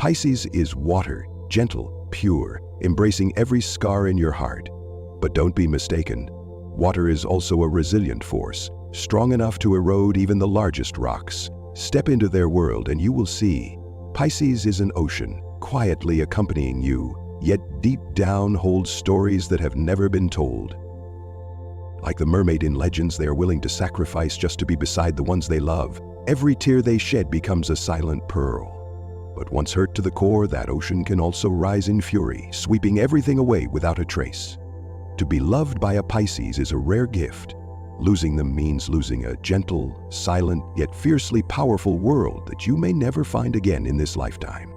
Pisces is water, gentle, pure, embracing every scar in your heart. But don't be mistaken. Water is also a resilient force, strong enough to erode even the largest rocks. Step into their world and you will see. Pisces is an ocean, quietly accompanying you, yet deep down holds stories that have never been told. Like the mermaid in legends, they are willing to sacrifice just to be beside the ones they love. Every tear they shed becomes a silent pearl. But once hurt to the core, that ocean can also rise in fury, sweeping everything away without a trace. To be loved by a Pisces is a rare gift. Losing them means losing a gentle, silent, yet fiercely powerful world that you may never find again in this lifetime.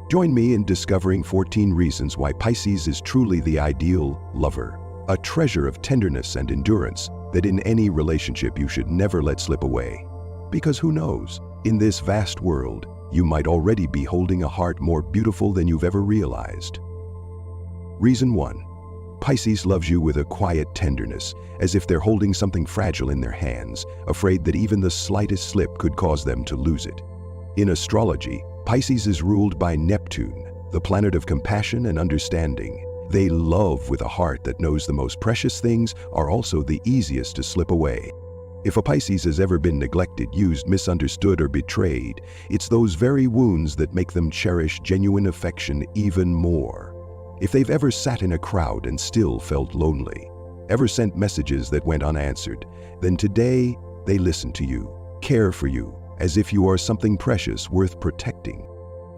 Join me in discovering 14 reasons why Pisces is truly the ideal lover, a treasure of tenderness and endurance that in any relationship you should never let slip away. Because who knows, in this vast world, you might already be holding a heart more beautiful than you've ever realized. Reason 1. Pisces loves you with a quiet tenderness, as if they're holding something fragile in their hands, afraid that even the slightest slip could cause them to lose it. In astrology, Pisces is ruled by Neptune, the planet of compassion and understanding. They love with a heart that knows the most precious things are also the easiest to slip away. If a Pisces has ever been neglected, used, misunderstood, or betrayed, it's those very wounds that make them cherish genuine affection even more. If they've ever sat in a crowd and still felt lonely, ever sent messages that went unanswered, then today they listen to you, care for you, as if you are something precious worth protecting.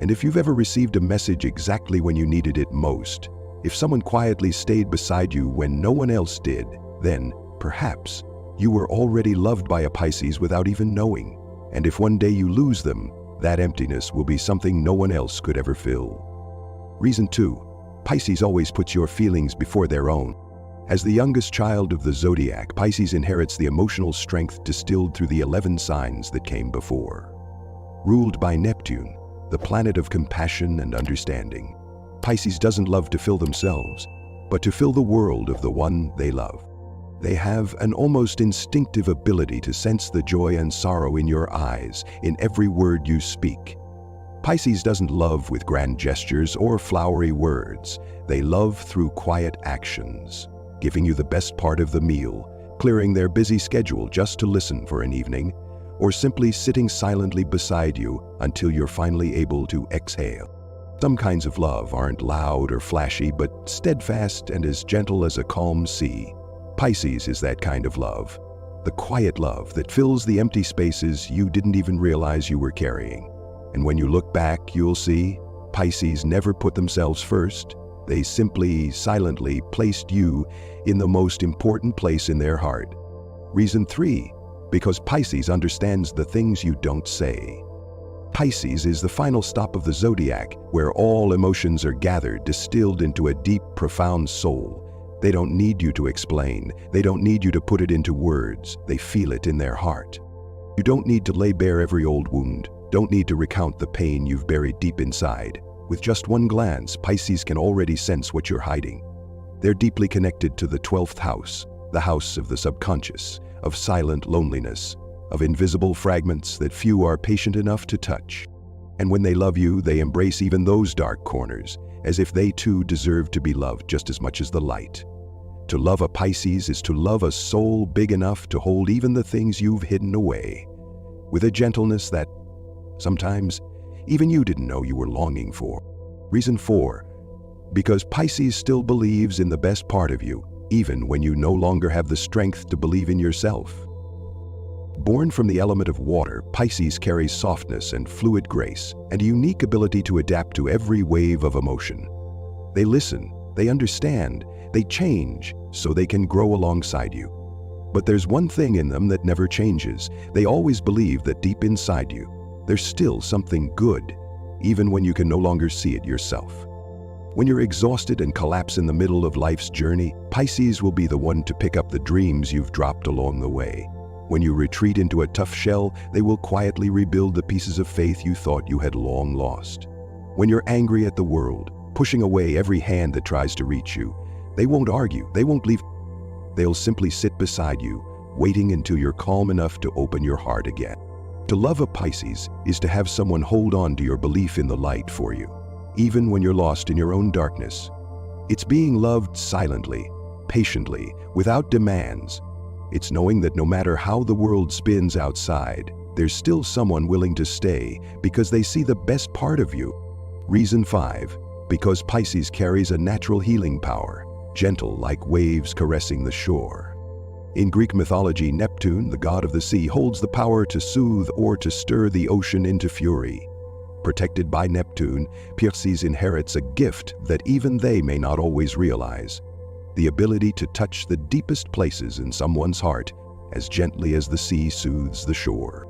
And if you've ever received a message exactly when you needed it most, if someone quietly stayed beside you when no one else did, then, perhaps, you were already loved by a Pisces without even knowing. And if one day you lose them, that emptiness will be something no one else could ever fill. Reason 2. Pisces always puts your feelings before their own. As the youngest child of the Zodiac, Pisces inherits the emotional strength distilled through the 11 signs that came before. Ruled by Neptune, the planet of compassion and understanding, Pisces doesn't love to fill themselves, but to fill the world of the one they love. They have an almost instinctive ability to sense the joy and sorrow in your eyes, in every word you speak. Pisces doesn't love with grand gestures or flowery words. They love through quiet actions, giving you the best part of the meal, clearing their busy schedule just to listen for an evening, or simply sitting silently beside you until you're finally able to exhale. Some kinds of love aren't loud or flashy, but steadfast and as gentle as a calm sea. Pisces is that kind of love, the quiet love that fills the empty spaces you didn't even realize you were carrying. And when you look back, you'll see Pisces never put themselves first. They simply, silently placed you in the most important place in their heart. Reason 3. Because Pisces understands the things you don't say. Pisces is the final stop of the Zodiac, where all emotions are gathered, distilled into a deep, profound soul. They don't need you to explain. They don't need you to put it into words. They feel it in their heart. You don't need to lay bare every old wound. Don't need to recount the pain you've buried deep inside. With just one glance, Pisces can already sense what you're hiding. They're deeply connected to the 12th house, the house of the subconscious, of silent loneliness, of invisible fragments that few are patient enough to touch. And when they love you, they embrace even those dark corners, as if they too deserve to be loved just as much as the light. To love a Pisces is to love a soul big enough to hold even the things you've hidden away, with a gentleness that sometimes even you didn't know you were longing for. Reason 4. Because Pisces still believes in the best part of you, even when you no longer have the strength to believe in yourself. Born from the element of water, Pisces carries softness and fluid grace, and a unique ability to adapt to every wave of emotion. They listen, they understand, they change, so they can grow alongside you. But there's one thing in them that never changes. They always believe that deep inside you, there's still something good, even when you can no longer see it yourself. When you're exhausted and collapse in the middle of life's journey, Pisces will be the one to pick up the dreams you've dropped along the way. When you retreat into a tough shell, they will quietly rebuild the pieces of faith you thought you had long lost. When you're angry at the world, pushing away every hand that tries to reach you, they won't argue, they won't leave. They'll simply sit beside you, waiting until you're calm enough to open your heart again. To love a Pisces is to have someone hold on to your belief in the light for you. even when you're lost in your own darkness. It's being loved silently, patiently, without demands. It's knowing that no matter how the world spins outside, there's still someone willing to stay because they see the best part of you. Reason 5. Because Pisces carries a natural healing power, gentle like waves caressing the shore. In Greek mythology, Neptune, the god of the sea, holds the power to soothe or to stir the ocean into fury. Protected by Neptune, Pisces inherits a gift that even they may not always realize: the ability to touch the deepest places in someone's heart as gently as the sea soothes the shore.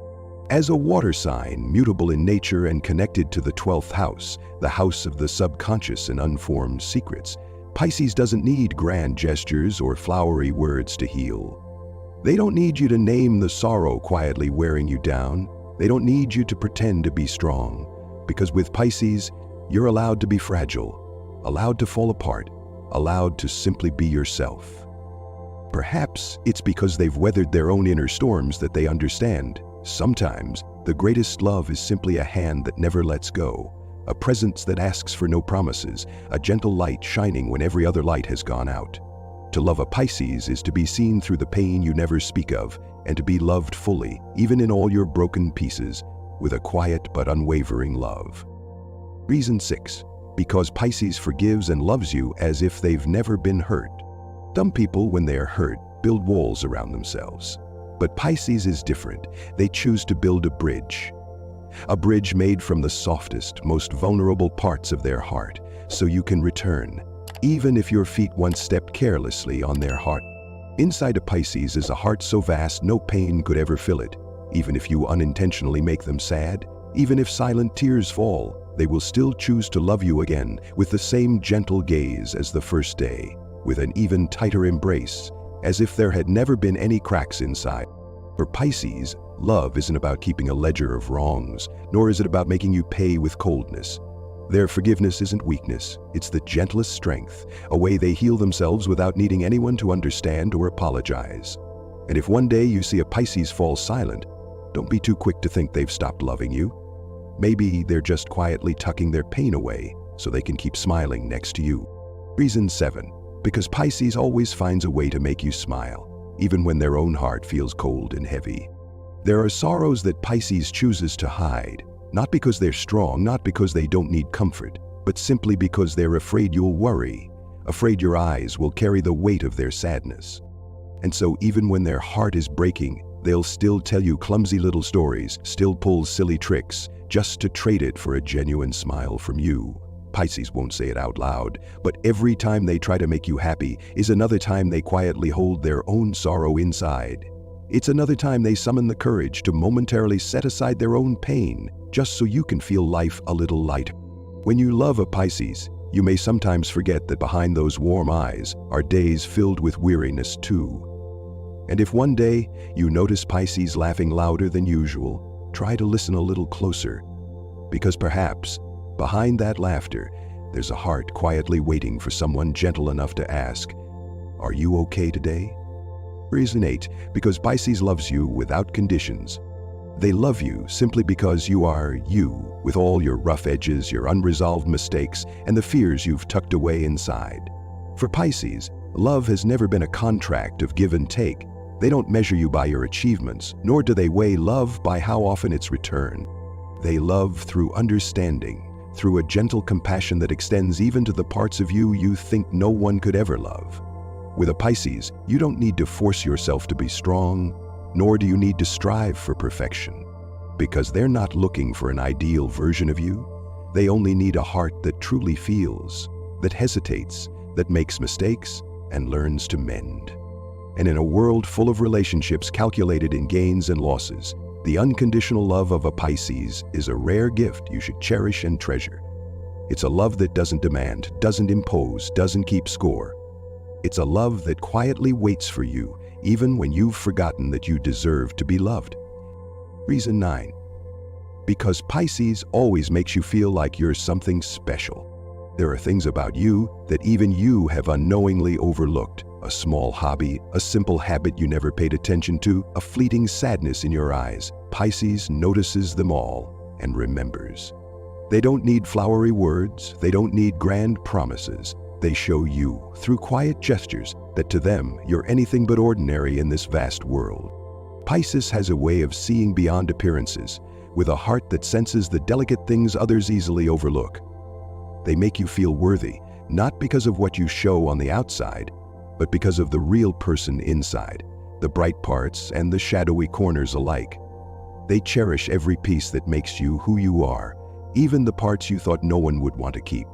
As a water sign, mutable in nature and connected to the 12th house, the house of the subconscious and unformed secrets, Pisces doesn't need grand gestures or flowery words to heal. They don't need you to name the sorrow quietly wearing you down. They don't need you to pretend to be strong. Because with Pisces, you're allowed to be fragile, allowed to fall apart, allowed to simply be yourself. Perhaps it's because they've weathered their own inner storms that they understand. Sometimes, the greatest love is simply a hand that never lets go, a presence that asks for no promises, a gentle light shining when every other light has gone out. To love a Pisces is to be seen through the pain you never speak of, and to be loved fully, even in all your broken pieces, with a quiet but unwavering love. Reason 6. Because Pisces forgives and loves you as if they've never been hurt. Some people, when they are hurt, build walls around themselves. But Pisces is different. They choose to build a bridge made from the softest, most vulnerable parts of their heart, so you can return, even if your feet once stepped carelessly on their heart. Inside a Pisces is a heart so vast no pain could ever fill it. Even if you unintentionally make them sad, even if silent tears fall, they will still choose to love you again with the same gentle gaze as the first day, with an even tighter embrace, as if there had never been any cracks inside. For Pisces, love isn't about keeping a ledger of wrongs, nor is it about making you pay with coldness. Their forgiveness isn't weakness, it's the gentlest strength, a way they heal themselves without needing anyone to understand or apologize. And if one day you see a Pisces fall silent, don't be too quick to think they've stopped loving you. Maybe they're just quietly tucking their pain away so they can keep smiling next to you. Reason 7. Because Pisces always finds a way to make you smile, even when their own heart feels cold and heavy. There are sorrows that Pisces chooses to hide, not because they're strong, not because they don't need comfort, but simply because they're afraid you'll worry, afraid your eyes will carry the weight of their sadness. And so even when their heart is breaking, they'll still tell you clumsy little stories, still pull silly tricks, just to trade it for a genuine smile from you. Pisces won't say it out loud, but every time they try to make you happy is another time they quietly hold their own sorrow inside. It's another time they summon the courage to momentarily set aside their own pain, just so you can feel life a little lighter. When you love a Pisces, you may sometimes forget that behind those warm eyes are days filled with weariness too. And if one day you notice Pisces laughing louder than usual, try to listen a little closer, because perhaps behind that laughter, there's a heart quietly waiting for someone gentle enough to ask, "Are you okay today?" Reason 8. Because Pisces loves you without conditions. They love you simply because you are you, with all your rough edges, your unresolved mistakes, and the fears you've tucked away inside. For Pisces, love has never been a contract of give and take. They don't measure you by your achievements, nor do they weigh love by how often it's returned. They love through understanding, through a gentle compassion that extends even to the parts of you you think no one could ever love. With a Pisces, you don't need to force yourself to be strong, nor do you need to strive for perfection, because they're not looking for an ideal version of you. They only need a heart that truly feels, that hesitates, that makes mistakes, and learns to mend. And in a world full of relationships calculated in gains and losses, the unconditional love of a Pisces is a rare gift you should cherish and treasure. It's a love that doesn't demand, doesn't impose, doesn't keep score. It's a love that quietly waits for you, even when you've forgotten that you deserve to be loved. Reason 9. Because Pisces always makes you feel like you're something special. There are things about you that even you have unknowingly overlooked. A small hobby, a simple habit you never paid attention to, a fleeting sadness in your eyes. Pisces notices them all and remembers. They don't need flowery words, they don't need grand promises. They show you, through quiet gestures, that to them you're anything but ordinary in this vast world. Pisces has a way of seeing beyond appearances, with a heart that senses the delicate things others easily overlook. They make you feel worthy, not because of what you show on the outside, but because of the real person inside, the bright parts and the shadowy corners alike. They cherish every piece that makes you who you are, even the parts you thought no one would want to keep.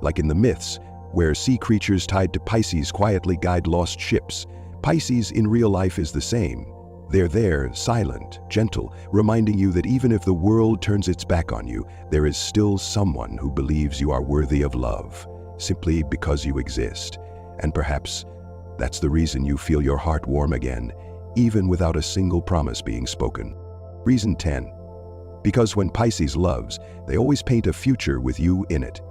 Like in the myths, where sea creatures tied to Pisces quietly guide lost ships, Pisces in real life is the same. They're there, silent, gentle, reminding you that even if the world turns its back on you, there is still someone who believes you are worthy of love, simply because you exist. And perhaps that's the reason you feel your heart warm again, even without a single promise being spoken. Reason 10. Because when Pisces loves, they always paint a future with you in it.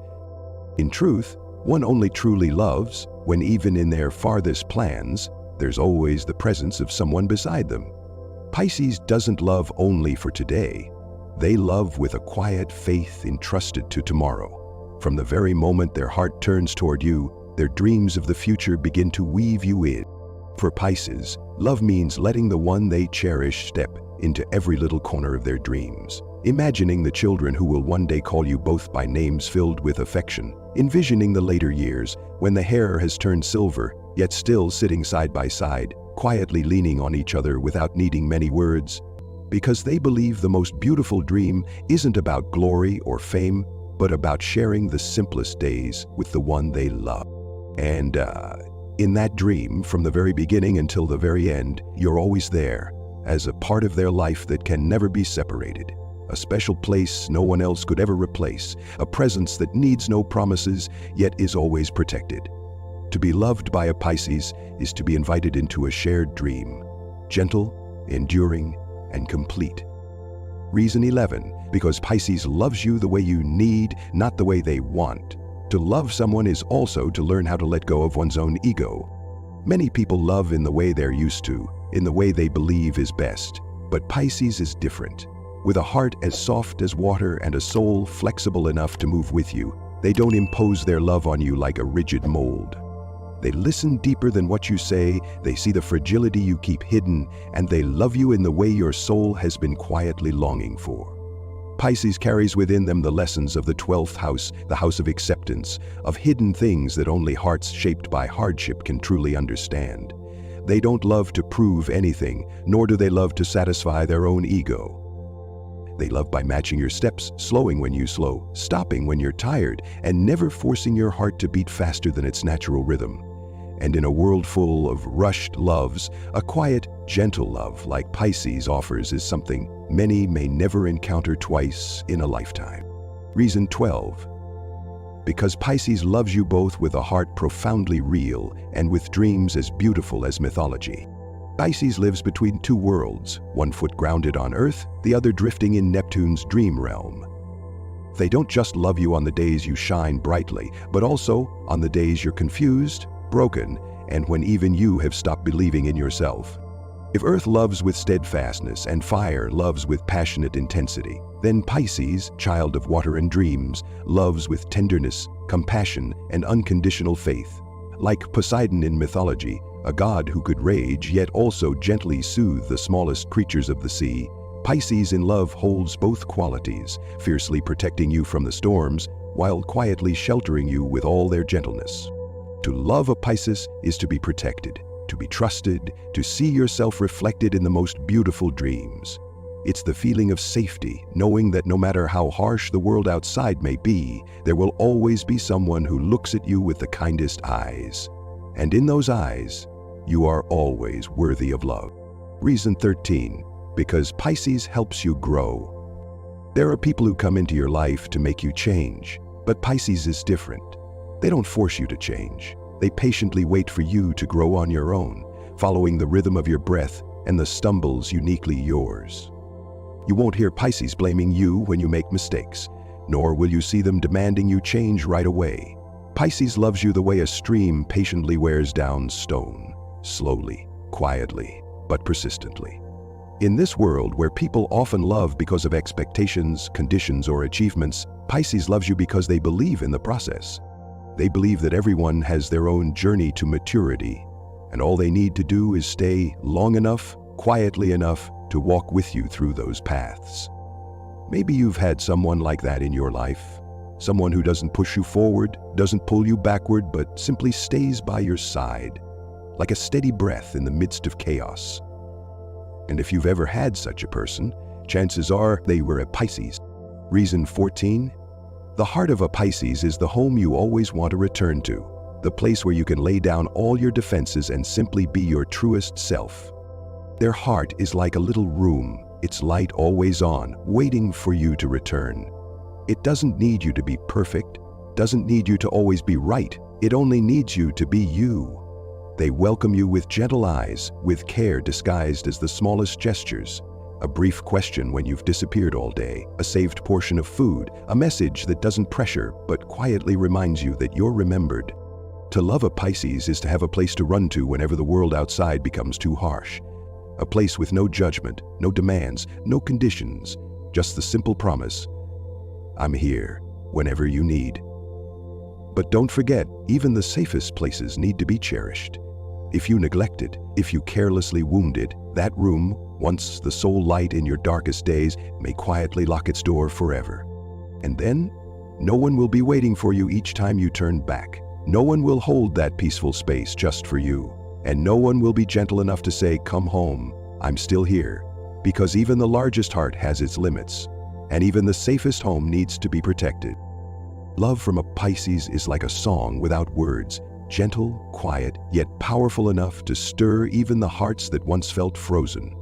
In truth, one only truly loves when even in their farthest plans, there's always the presence of someone beside them. Pisces doesn't love only for today. They love with a quiet faith entrusted to tomorrow. From the very moment their heart turns toward you, their dreams of the future begin to weave you in. For Pisces, love means letting the one they cherish step into every little corner of their dreams. Imagining the children who will one day call you both by names filled with affection. Envisioning the later years, when the hair has turned silver, yet still sitting side by side, quietly leaning on each other without needing many words. Because they believe the most beautiful dream isn't about glory or fame, but about sharing the simplest days with the one they love. And in that dream, from the very beginning until the very end, you're always there, as a part of their life that can never be separated. A special place no one else could ever replace, a presence that needs no promises, yet is always protected. To be loved by a Pisces is to be invited into a shared dream, gentle, enduring, and complete. Reason 11, because Pisces loves you the way you need, not the way they want. To love someone is also to learn how to let go of one's own ego. Many people love in the way they're used to, in the way they believe is best. But Pisces is different. With a heart as soft as water and a soul flexible enough to move with you, they don't impose their love on you like a rigid mold. They listen deeper than what you say, they see the fragility you keep hidden, and they love you in the way your soul has been quietly longing for. Pisces carries within them the lessons of the 12th house, the house of acceptance, of hidden things that only hearts shaped by hardship can truly understand. They don't love to prove anything, nor do they love to satisfy their own ego. They love by matching your steps, slowing when you slow, stopping when you're tired, and never forcing your heart to beat faster than its natural rhythm. And in a world full of rushed loves, a quiet, gentle love like Pisces offers is something many may never encounter twice in a lifetime. Reason 12. Because Pisces loves you both with a heart profoundly real and with dreams as beautiful as mythology. Pisces lives between two worlds, one foot grounded on Earth, the other drifting in Neptune's dream realm. They don't just love you on the days you shine brightly, but also on the days you're confused, broken, and when even you have stopped believing in yourself. If Earth loves with steadfastness and fire loves with passionate intensity, then Pisces, child of water and dreams, loves with tenderness, compassion, and unconditional faith. Like Poseidon in mythology, a god who could rage yet also gently soothe the smallest creatures of the sea, Pisces in love holds both qualities, fiercely protecting you from the storms, while quietly sheltering you with all their gentleness. To love a Pisces is to be protected, to be trusted, to see yourself reflected in the most beautiful dreams. It's the feeling of safety, knowing that no matter how harsh the world outside may be, there will always be someone who looks at you with the kindest eyes. And in those eyes, you are always worthy of love. Reason 13, because Pisces helps you grow. There are people who come into your life to make you change, but Pisces is different. They don't force you to change. They patiently wait for you to grow on your own, following the rhythm of your breath and the stumbles uniquely yours. You won't hear Pisces blaming you when you make mistakes, nor will you see them demanding you change right away. Pisces loves you the way a stream patiently wears down stone, slowly, quietly, but persistently. In this world where people often love because of expectations, conditions, or achievements, Pisces loves you because they believe in the process. They believe that everyone has their own journey to maturity, and all they need to do is stay long enough, quietly enough, to walk with you through those paths. Maybe you've had someone like that in your life. Someone who doesn't push you forward, doesn't pull you backward, but simply stays by your side, like a steady breath in the midst of chaos. And if you've ever had such a person, chances are they were a Pisces. Reason 14. The heart of a Pisces is the home you always want to return to, the place where you can lay down all your defenses and simply be your truest self. Their heart is like a little room, its light always on, waiting for you to return. It doesn't need you to be perfect, doesn't need you to always be right. It only needs you to be you. They welcome you with gentle eyes, with care disguised as the smallest gestures. A brief question when you've disappeared all day, a saved portion of food, a message that doesn't pressure but quietly reminds you that you're remembered. To love a Pisces is to have a place to run to whenever the world outside becomes too harsh. A place with no judgment, no demands, no conditions, just the simple promise, I'm here whenever you need. But don't forget, even the safest places need to be cherished. If you neglect it, if you carelessly wound it, that room, once the sole light in your darkest days, may quietly lock its door forever. And then, no one will be waiting for you each time you turn back. No one will hold that peaceful space just for you. And no one will be gentle enough to say, come home, I'm still here. Because even the largest heart has its limits. And even the safest home needs to be protected. Love from a Pisces is like a song without words, gentle, quiet, yet powerful enough to stir even the hearts that once felt frozen.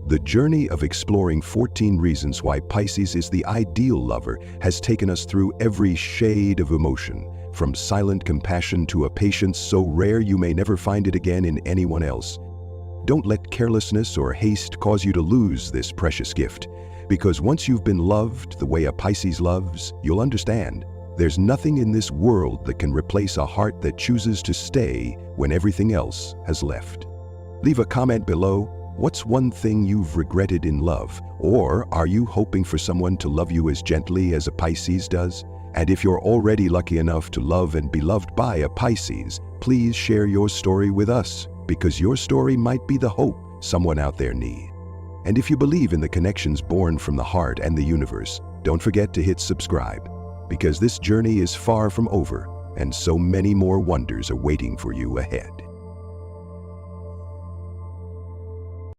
The journey of exploring 14 reasons why Pisces is the ideal lover has taken us through every shade of emotion, from silent compassion to a patience so rare you may never find it again in anyone else. Don't let carelessness or haste cause you to lose this precious gift, because once you've been loved the way a Pisces loves, you'll understand. There's nothing in this world that can replace a heart that chooses to stay when everything else has left. Leave a comment below. What's one thing you've regretted in love? Or are you hoping for someone to love you as gently as a Pisces does? And if you're already lucky enough to love and be loved by a Pisces, please share your story with us, because your story might be the hope someone out there needs. And if you believe in the connections born from the heart and the universe, don't forget to hit subscribe, because this journey is far from over, and so many more wonders are waiting for you ahead.